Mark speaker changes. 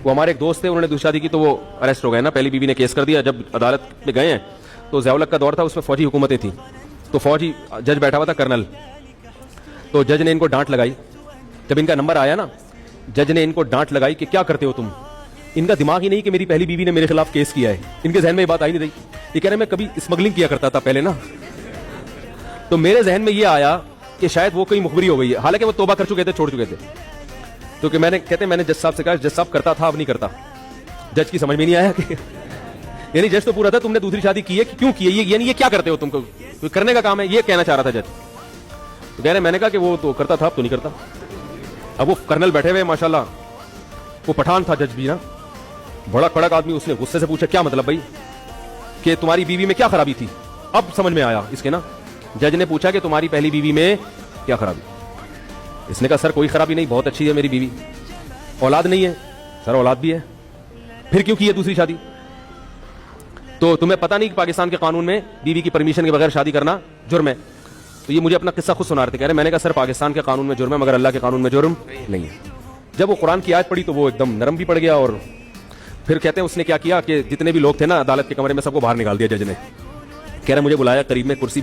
Speaker 1: वो हमारे एक दोस्त थे, उन्होंने दूसरी शादी की तो वो अरेस्ट हो गए ना, पहली बीवी ने केस कर दिया। जब अदालत में गए हैं तो ज़िया-उल-हक का दौर था, उसमें फौजी हुकूमतें थी, तो फौजी जज बैठा हुआ था, कर्नल। तो जज ने इनको डांट लगाई। जब इनका नंबर आया ना, जज ने इनको डांट लगाई कि क्या करते हो तुम। इनका दिमाग ही नहीं कि मेरी पहली बीवी ने मेरे खिलाफ केस किया है, इनके जहन में ये बात आई नहीं रही। ये कह रहे मैं कभी स्मगलिंग किया करता था पहले ना, तो मेरे जहन में ये आया कि शायद वो कोई मुखबरी हो गई है। हालांकि वो तौबा कर चुके थे, छोड़ चुके थे। तो कि मैंने जज साहब से कहा, जज साहब करता था, अब नहीं करता। जज की समझ में नहीं आया कि यानी जज तो पूरा था, तुमने दूसरी शादी की है कि क्यों की है, यानी ये क्या करते हो तुमको, तो करने का काम है, ये कहना चाह रहा था जज। तो कह रहे मैंने कहा कि वो तो करता था, अब तो नहीं करता। अब वो कर्नल बैठे हुए माशाल्लाह, वो पठान था जज भी ना, बड़ा कड़क आदमी। उसने गुस्से से पूछा क्या मतलब भाई, कि तुम्हारी बीवी में क्या खराबी थी। अब समझ में आया इसके ना। जज ने पूछा कि तुम्हारी पहली बीवी में क्या खराबी। इसने कहा सर कोई खराबी नहीं, बहुत अच्छी है मेरी बीवी, औलाद नहीं है। सर औलाद भी है, फिर क्यों की है दूसरी शादी। तो तुम्हें पता नहीं कि पाकिस्तान के कानून में बीवी की परमिशन के बगैर शादी करना जुर्म है। तो ये मुझे अपना किस्सा खुद सुना रहे थे, कह रहे मैंने कहा सर पाकिस्तान के कानून में जुर्म है, मगर अल्लाह के कानून में जुर्म नहीं है। जब वो कुरान की आयत पढ़ी तो वो एकदम नरम भी पड़ गया। और फिर कहते हैं उसने क्या किया कि जितने भी लोग थे ना अदालत के कमरे में, सबको बाहर निकाल दिया जज ने। कह रहे मुझे बुलाया, करीब में कुर्सी